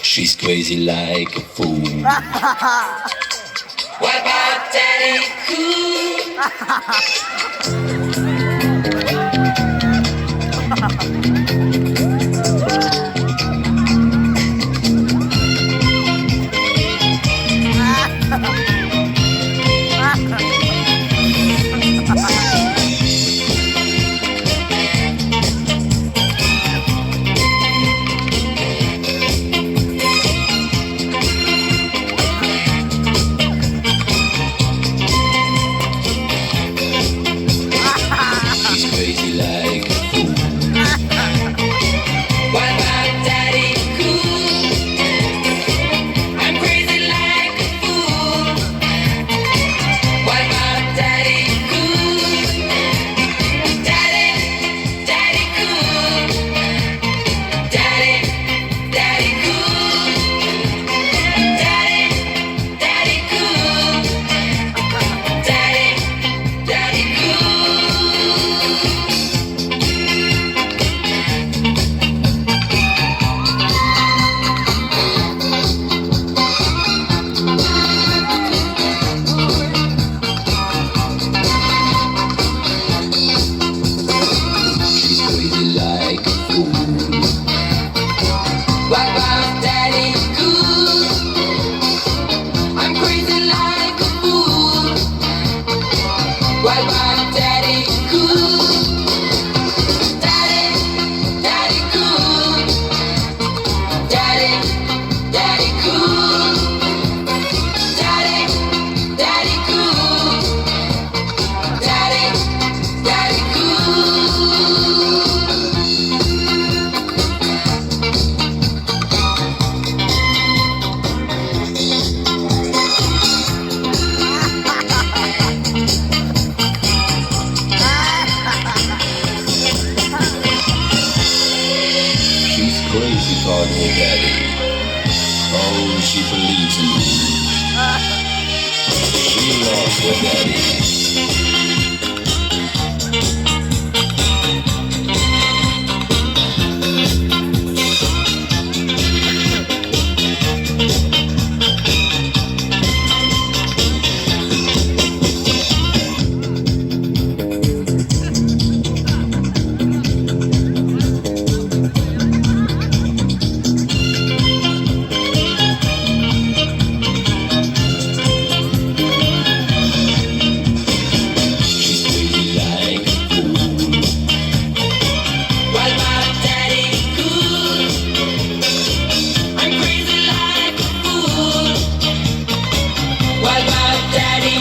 She's crazy like a fool. What about Daddy Cool? She's crazy like a fool. What about Daddy Cool? I'm crazy like a fool. What about Daddy Cool? Daddy Cool. Daddy Cool. Daddy Cool. Daddy Cool. She's crazy like a fool. What about Daddy Cool? I'm crazy like a fool. What about Daddy Cool? Daddy Cool. Daddy Cool. Daddy Cool. Daddy Cool. She's crazy, called her daddy. Oh, she believes in me. She lost her daddy. She's crazy like a fool. What about Daddy Cool? I'm crazy like a fool. What about Daddy